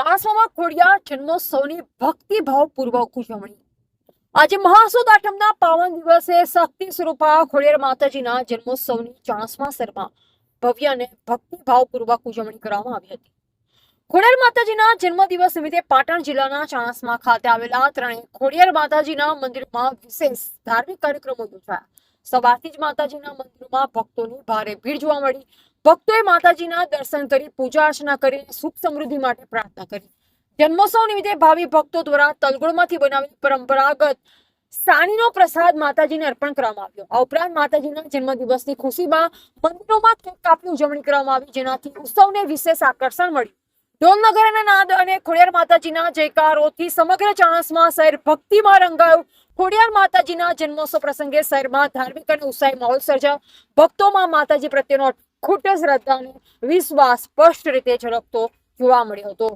ચાણસ્મામાં ખોડિયાર જન્મોત્સવની ભક્તિભાવપૂર્વક ઉજવણી। આજે મહાસુદ આઠમના પાવન દિવસે શક્તિ સ્વરૂપા ખોડિયાર માતાજીના જન્મોત્સવની ચાણસ્મા શહેરમાં ભવ્ય અને ભક્તિભાવપૂર્વક ઉજવણી કરવામાં આવી હતી। ખોડિયાર માતાજીના જન્મદિવસ નિમિત્તે પાટણ જિલ્લાના ચાણસ્મા ખાતે આવેલા ત્રણેય ખોડિયાર માતાજીના મંદિરમાં વિશેષ ધાર્મિક કાર્યક્રમો યોજાયા। સવારથી જ માતાજીના મંદિરમાં ભક્તોની ભારે ભીડ જોવા મળી। ભક્તોએ માતાજીના દર્શન કરી પૂજા અર્ચના કરી સુખ સમૃદ્ધિ માટે પ્રાર્થના કરી। જન્મોત્સવ નિમિત્તે ભાવિ ભક્તો દ્વારા તલગોળમાંથી બનાવેલી પરંપરાગત સાણીનો પ્રસાદ માતાજીને અર્પણ કરવામાં આવ્યો। આ ઉપરાંત માતાજીના જન્મદિવસની ખુશીમાં મંદિરોમાં કેક કાપની ઉજવણી કરવામાં આવી, જેનાથી ઉત્સવને વિશેષ આકર્ષણ મળ્યું। ઢોલ નગારાના નાદ અને ખોડિયાર માતાજીના જયકારોથી સમગ્ર ચાણસ્મા શહેર ભક્તિમાં રંગાયું। ખોડિયાર માતાજીના જન્મોત્સવ પ્રસંગે શહેરમાં ધાર્મિક અને ઉત્સાહી માહોલ સર્જાયો। ભક્તોમાં માતાજી પ્રત્યેનો અખૂટ શ્રદ્ધા અને વિશ્વાસ સ્પષ્ટ રીતે ઝળકતો જોવા મળ્યો હતો।